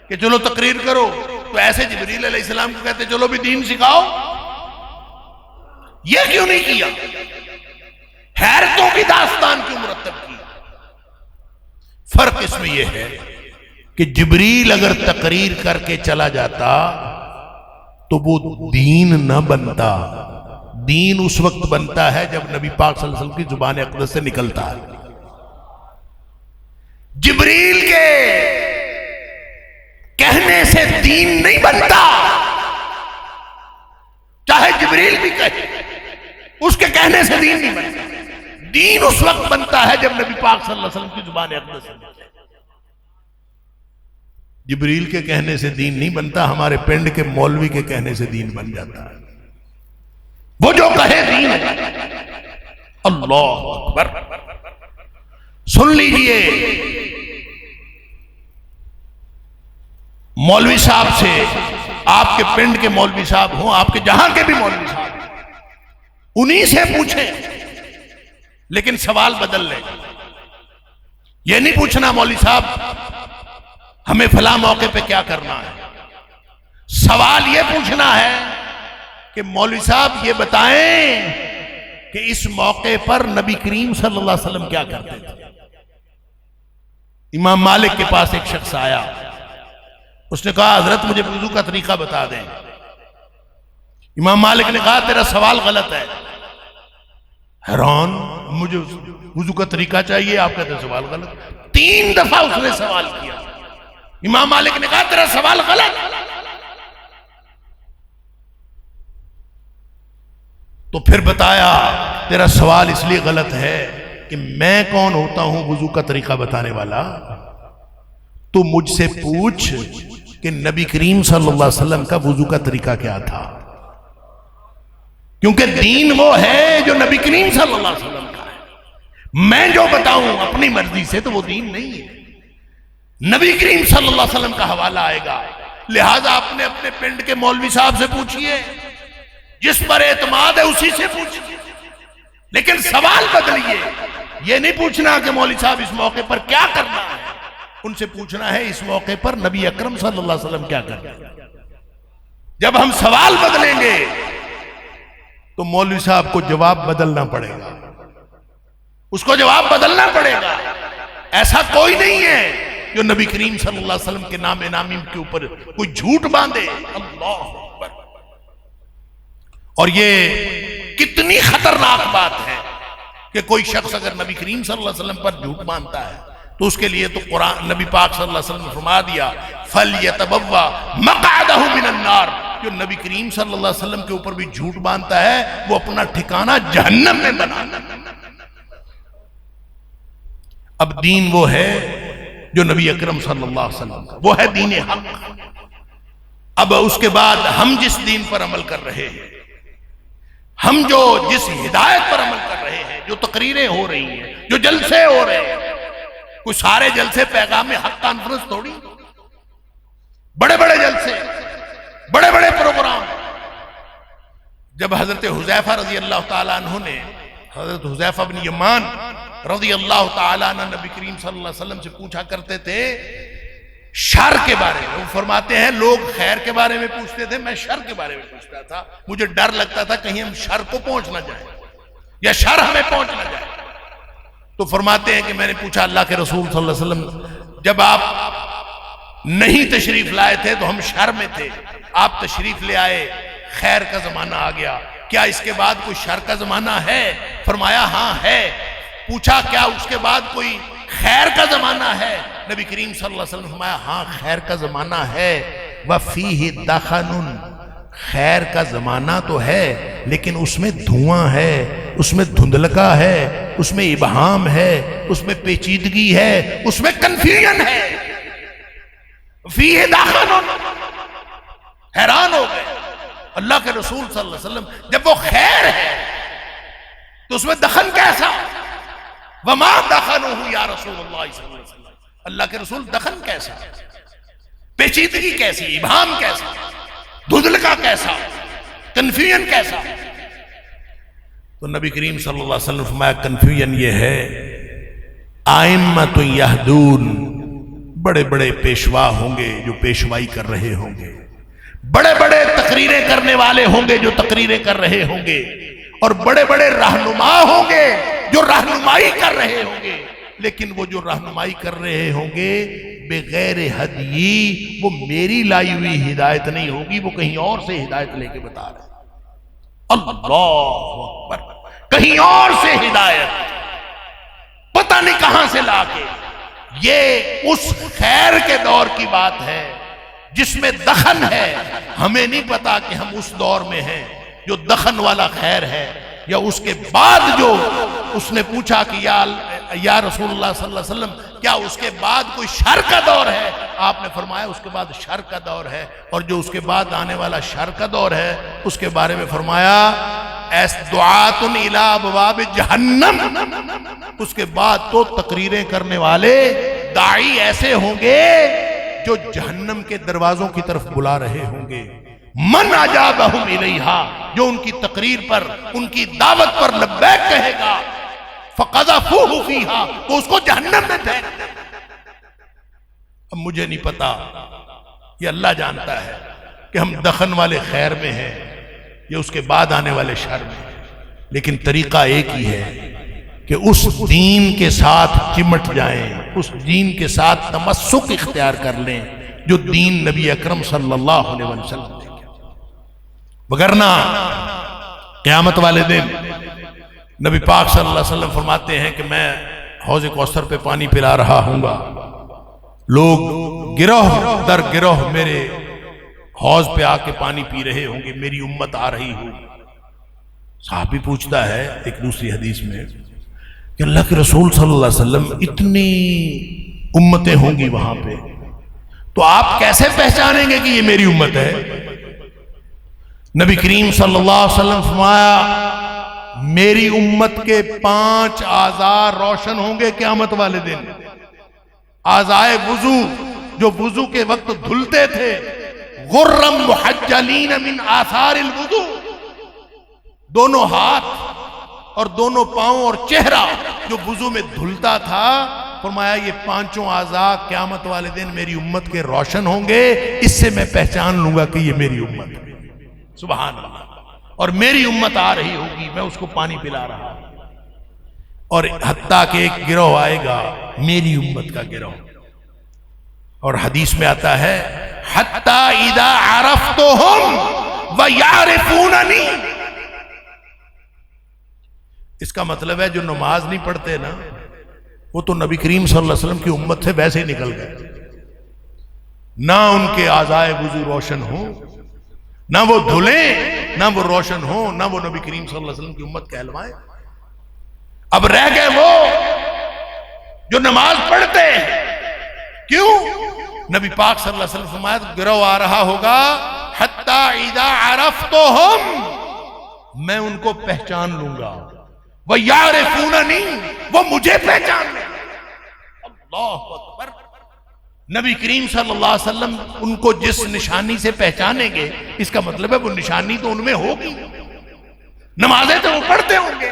کہ چلو تقریر کرو، تو ایسے جبریل علیہ السلام کو کہتے چلو بھی دین سکھاؤ. یہ کیوں نہیں کیا؟ حیرتوں کی داستان کیوں مرتب کی؟ فرق اس میں یہ ہے کہ جبریل اگر تقریر کر کے چلا جاتا تو وہ دین نہ بنتا. دین اس وقت بنتا ہے جب نبی پاک صلی اللہ علیہ وسلم کی زبان اقدس سے نکلتا ہے. جبریل کے کہنے سے دین نہیں بنتا، چاہے جبریل بھی کہے، اس کے کہنے سے دین نہیں بنتا. دین اس وقت بنتا ہے جب نبی پاک صلی اللہ علیہ وسلم کی زبان اقدس سے نکلتا ہے. جبریل کے کہنے سے دین نہیں بنتا، ہمارے پنڈ کے مولوی کے کہنے سے دین بن جاتا ہے. وہ جو کہے دین ہے. اللہ اکبر. سن لیجئے، مولوی صاحب سے، آپ کے پنڈ کے مولوی صاحب ہوں، آپ کے جہاں کے بھی مولوی صاحب، انہی سے پوچھیں، لیکن سوال بدل لیں. یہ نہیں پوچھنا مولوی صاحب ہمیں فلاں موقع پہ کیا کرنا ہے. سوال یہ پوچھنا ہے کہ مولوی صاحب یہ بتائیں کہ اس موقع پر نبی کریم صلی اللہ علیہ وسلم کیا کرتے تھے. امام مالک کے پاس ایک شخص آیا، اس نے کہا حضرت مجھے وضو کا طریقہ بتا دیں. امام مالک نے کہا تیرا سوال غلط ہے. حیران، مجھے وضو کا طریقہ چاہیے، آپ کہتے ہیں سوال غلط. 3 دفعہ اس نے سوال کیا. امام مالک نے کہا تیرا سوال غلط. تو پھر بتایا تیرا سوال اس لیے غلط ہے کہ میں کون ہوتا ہوں وضو کا طریقہ بتانے والا. تو مجھ سے پوچھ کہ نبی کریم صلی اللہ علیہ وسلم کا وضو کا طریقہ کیا تھا، کیونکہ دین وہ ہے جو نبی کریم صلی اللہ علیہ وسلم کا ہے. میں جو بتاؤں اپنی مرضی سے تو وہ دین نہیں ہے. نبی کریم صلی اللہ علیہ وسلم کا حوالہ آئے گا. لہذا اپنے اپنے پنڈ کے مولوی صاحب سے پوچھئے، جس پر اعتماد ہے اسی سے پوچھئے، لیکن سوال بدلیے. یہ نہیں پوچھنا کہ مولوی صاحب اس موقع پر کیا کرنا ہے، ان سے پوچھنا ہے اس موقع پر نبی اکرم صلی اللہ علیہ وسلم کیا کرتے ہیں. جب ہم سوال بدلیں گے تو مولوی صاحب کو جواب بدلنا پڑے گا، اس کو جواب بدلنا پڑے گا. ایسا کوئی نہیں ہے جو نبی کریم صلی اللہ علیہ وسلم کے نام نامی کے اوپر کوئی جھوٹ باندھے. اللہ اکبر. اور یہ کتنی خطرناک بات ہے کہ کوئی شخص اگر نبی کریم صلی اللہ علیہ وسلم پر جھوٹ باندھتا ہے تو اس کے لیے تو قرآن نبی پاک صلی اللہ علیہ وسلم نے فرما دیا فَلْيَتَبَوَّأْ مَقْعَدَهُ مِنَ النَّارِ. جو نبی کریم صلی اللہ علیہ وسلم کے اوپر بھی جھوٹ باندھتا ہے وہ اپنا ٹھکانہ جہنم میں بنانا. اب دین وہ ہے جو نبی اکرم صلی اللہ علیہ وسلم کا، وہ ہے دین حق. اب اس کے بعد ہم جس دین پر عمل کر رہے ہیں، ہم جو جس ہدایت پر عمل کر رہے ہیں، جو تقریریں ہو رہی ہیں، جو جلسے ہو رہے ہیں، کوئی سارے جلسے پیغام حق کانفرنس تھوڑی، بڑے بڑے جلسے، بڑے بڑے پروگرام. جب حضرت حذیفہ رضی اللہ تعالیٰ عنہ نے، حضرت حذیفہ بن یمان رضی اللہ تعالیٰ عنہ نبی کریم صلی اللہ علیہ وسلم سے پوچھا کرتے تھے شر کے بارے میں. وہ فرماتے ہیں لوگ خیر کے بارے میں پوچھتے تھے، میں شر کے بارے میں پوچھتا تھا. مجھے ڈر لگتا تھا کہیں ہم شر کو پہنچ نہ جائیں یا شر ہمیں پہنچ نہ جائے. تو فرماتے ہیں کہ میں نے پوچھا اللہ کے رسول صلی اللہ علیہ وسلم جب آپ نہیں تشریف لائے تھے تو ہم شر میں تھے، آپ تشریف لے آئے، خیر کا زمانہ آ گیا، کیا اس کے بعد کوئی شر کا زمانہ ہے؟ فرمایا ہاں ہے. پوچھا کیا اس کے بعد کوئی خیر کا زمانہ ہے؟ نبی کریم صلی اللہ علیہ وسلم نے فرمایا ہاں خیر کا زمانہ ہے. وَفِيهِ دَخَنٌ. خیر کا زمانہ تو ہے لیکن اس میں دھواں ہے، اس میں دھندلکا ہے، اس میں ابہام ہے، اس میں پیچیدگی ہے، اس میں کنفیوژن ہے. فیہ دخن. حیران ہو گئے اللہ کے رسول صلی اللہ علیہ وسلم، جب وہ خیر ہے تو اس میں دخن کیسا؟ وما دخنہ یا رسول اللہ صلی اللہ علیہ وسلم. اللہ کے رسول دخن کیسا، پیچیدگی کیسی، ابہام کیسا، دھندلکا کیسا، کنفیوژن کیسا؟ تو نبی کریم صلی اللہ علیہ وسلم نے فرمایا کنفیوژن یہ ہے، ائمۃ یہدون، بڑے بڑے پیشوا ہوں گے جو پیشوائی کر رہے ہوں گے، بڑے بڑے تقریریں کرنے والے ہوں گے جو تقریریں کر رہے ہوں گے، اور بڑے بڑے رہنما ہوں گے جو رہنمائی کر رہے ہوں گے، لیکن وہ جو رہنمائی کر رہے ہوں گے بغیر ہدی، وہ میری لائی ہوئی ہدایت نہیں ہوگی، وہ کہیں اور سے ہدایت لے کے بتا رہے ہیں۔ اللہ اکبر، کہیں اور سے ہدایت، پتہ نہیں کہاں سے لا کے۔ یہ اس خیر کے دور کی بات ہے جس میں دخن ہے، ہمیں نہیں پتا کہ ہم اس دور میں ہیں جو دخن والا خیر ہے، یا اس کے بعد جو اس نے پوچھا کہ یا رسول اللہ صلی اللہ علیہ وسلم کیا اس کے بعد کوئی شر کا دور ہے؟ آپ نے فرمایا اس کے بعد شر کا دور ہے، اور جو اس کے بعد آنے والا شر کا دور ہے اس کے بارے میں فرمایا ایس دعات الی ابواب جہنم، اس کے بعد تو تقریریں کرنے والے داعی ایسے ہوں گے جو جہنم کے دروازوں کی طرف بلا رہے ہوں گے۔ من اجابہم الیہا، جو ان کی تقریر پر، ان کی دعوت پر لبیک کہے گا، فقذفوہ فیہا، وہ اس کو جہنم میں پھینک دیں۔ اب مجھے نہیں پتا، یہ اللہ جانتا ہے کہ ہم دخن والے خیر میں ہیں یا اس کے بعد آنے والے شر میں، لیکن طریقہ ایک ہی ہے کہ اس دین کے ساتھ چمٹ جائیں، اس دین کے ساتھ تمسک اختیار کر لیں جو دین نبی اکرم صلی اللہ علیہ وسلم نے کیا، وگرنہ قیامت والے دن نبی پاک صلی اللہ علیہ وسلم فرماتے ہیں کہ میں حوض کوثر پہ پانی پلا رہا ہوں گا، لوگ گروہ در گروہ میرے حوض پہ آ کے پانی پی رہے ہوں گے، میری امت آ رہی ہوگی۔ صحابی پوچھتا ہے ایک دوسری حدیث میں کہ اللہ کے رسول صلی اللہ علیہ وسلم اتنی امتیں ہوں گی وہاں پہ، تو آپ کیسے پہچانیں گے کہ یہ میری امت ہے؟ نبی کریم صلی اللہ علیہ وسلم فرمایا میری امت کے 5 اعضاء روشن ہوں گے قیامت والے دن، اعضائے وضو جو وضو کے وقت دھلتے تھے، غرم محجلین من آثار الوضو، دونوں ہاتھ اور دونوں پاؤں اور چہرہ جو وضو میں دھلتا تھا، فرمایا یہ 5 اعضاء قیامت والے دن میری امت کے روشن ہوں گے، اس سے میں پہچان لوں گا کہ یہ میری امت ہے۔ سبحان اللہ، اور میری امت آ رہی ہوگی، میں اس کو پانی پلا رہا ہوں، اور حتیٰ کہ ایک گروہ آئے گا میری امت کا گروہ، اور حدیث میں آتا ہے حتیٰ اذا عرفتہم ویعرفوننی، اس کا مطلب ہے جو نماز نہیں پڑھتے نا، وہ تو نبی کریم صلی اللہ علیہ وسلم کی امت سے ویسے ہی نکل گئے، نہ ان کے اعضائے وضو روشن ہوں، نہ وہ دھلیں، نہ وہ روشن ہوں، نہ وہ نبی کریم صلی اللہ علیہ وسلم کی امت کہلوائیں۔ اب رہ گئے وہ جو نماز پڑھتے ہیں، کیوں؟ نبی پاک صلی اللہ علیہ وسلم فرمایا گروہ آ رہا ہوگا حتی اذا عرفتہم، میں ان کو پہچان لوں گا، وَيَعْرِفُونَنِي، وہ مجھے پہچان لیں گے۔ اللہ اکبر، نبی کریم صلی اللہ علیہ وسلم ان کو جس نشانی سے پہچانیں گے، اس کا مطلب ہے وہ نشانی تو ان میں ہوگی، نمازیں تو وہ پڑھتے ہوں گے،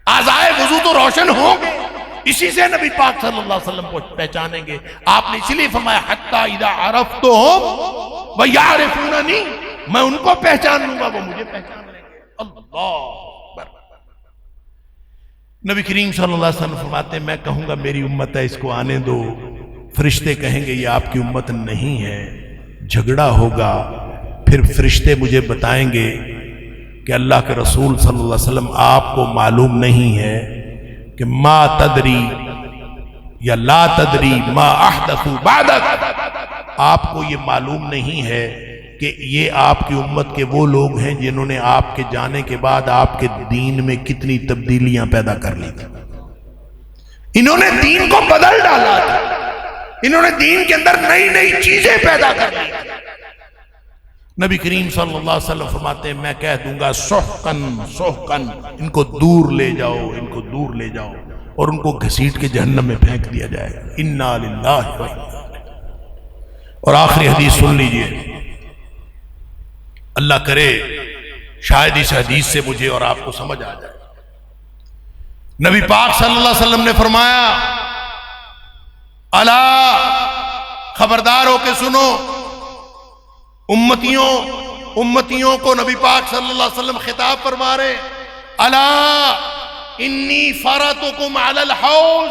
اعضائے وضو تو روشن ہوں گے، اسی سے نبی پاک صلی اللہ علیہ وسلم کو پہچانیں گے۔ آپ نے اس لیے فرمایا حتی اذا عرفتہم ویعرفوننی، میں ان کو پہچان لوں گا، وہ مجھے پہچان لیں گے۔ اللہ اکبر، نبی کریم صلی اللہ علیہ وسلم فرماتے ہیں میں کہوں گا میری امت ہے، اس کو آنے دو، فرشتے کہیں گے یہ آپ کی امت نہیں ہے، جھگڑا ہوگا، پھر فرشتے مجھے بتائیں گے کہ اللہ کے رسول صلی اللہ علیہ وسلم آپ کو معلوم نہیں ہے کہ ما تدری یا لا تدری ما احدثوا بعدک، آپ کو یہ معلوم نہیں ہے کہ یہ آپ کی امت کے وہ لوگ ہیں جنہوں نے آپ کے جانے کے بعد آپ کے دین میں کتنی تبدیلیاں پیدا کر لی تھی، انہوں نے دین کو بدل ڈالا تھا، انہوں نے دین کے اندر نئی نئی چیزیں پیدا کر لی۔ نبی کریم صلی اللہ علیہ وسلم فرماتے ہیں میں کہہ دوں گا سحقن سحقن، ان کو دور لے جاؤ، ان کو دور لے جاؤ، اور ان کو گھسیٹ کے جہنم میں پھینک دیا جائے گا۔ انا للہ و انا الیہ۔ اور آخری حدیث سن لیجئے، اللہ کرے شاید اس حدیث سے مجھے اور آپ کو سمجھ آ جائے. نبی پاک صلی اللہ علیہ وسلم نے فرمایا الا، خبردار ہو کے سنو، امتیوں کو نبی پاک صلی اللہ علیہ وسلم خطاب فرما رہے، الا انی فرطکم علی الحوض،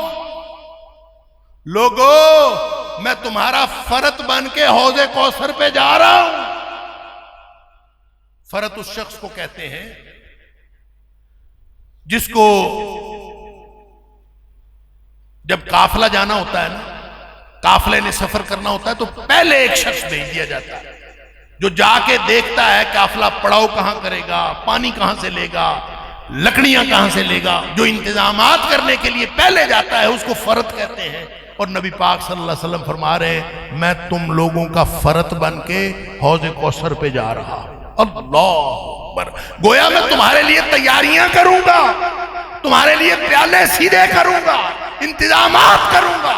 لوگو میں تمہارا فرط بن کے حوض کوثر پہ جا رہا ہوں. فرط اس شخص کو کہتے ہیں جس کو جب قافلہ جانا ہوتا ہے نا، قافلے نے سفر کرنا ہوتا ہے تو پہلے ایک شخص بھیج دیا جاتا ہے جو جا کے دیکھتا ہے قافلہ پڑاؤ کہاں کرے گا، پانی کہاں سے لے گا، لکڑیاں کہاں سے لے گا، جو انتظامات کرنے کے لیے پہلے جاتا ہے اس کو فرط کہتے ہیں. اور نبی پاک صلی اللہ علیہ وسلم فرما رہے ہیں میں تم لوگوں کا فرط بن کے حوض کوثر پہ جا رہا ہوں. اللہ اکبر، گویا میں تمہارے لیے تیاریاں کروں گا، تمہارے لیے پیالے سیدھے کروں گا، انتظامات کروں گا.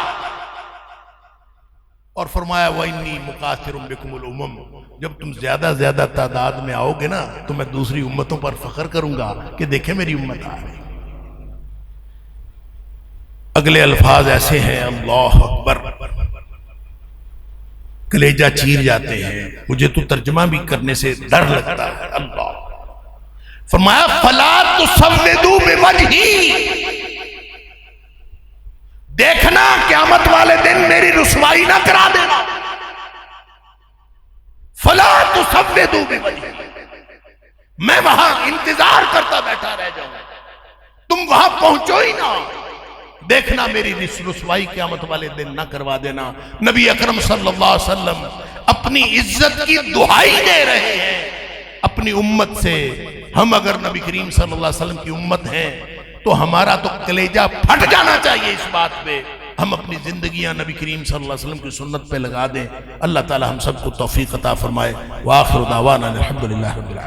اور فرمایا وَإِنِّي مُقَاتِرٌ بِكُمُ الْأُمَمْ، جب تم زیادہ تعداد میں آؤ گے نا تو میں دوسری امتوں پر فخر کروں گا کہ دیکھیں میری امت آ رہی. اگلے الفاظ ایسے ہیں اللہ اکبر، کلیجہ چیر جاتے ہیں، مجھے تو ترجمہ بھی کرنے سے ڈر لگتا ہے. اللہ فرمایا فَلَا تُسَوِّدُوا بِوَجْهِي، دیکھنا قیامت والے دن میری رسوائی نہ کرا دینا. فَلَا تُسَوِّدُوا بِوَجْهِي، میں وہاں انتظار کرتا بیٹھا رہ جاؤں، تم وہاں پہنچو ہی نہ، دیکھنا میری رسوائی قیامت والے دن نہ کروا دینا. نبی اکرم صلی اللہ علیہ وسلم اپنی عزت کی دہائی دے رہے ہیں اپنی امت سے. ہم اگر نبی کریم صلی اللہ علیہ وسلم کی امت ہیں تو ہمارا تو کلیجہ پھٹ جانا چاہیے اس بات پہ. ہم اپنی زندگیاں نبی کریم صلی اللہ علیہ وسلم کی سنت پہ لگا دیں. اللہ تعالی ہم سب کو توفیق عطا فرمائے. وآخر دعوانا الحمدللہ رب العالمین.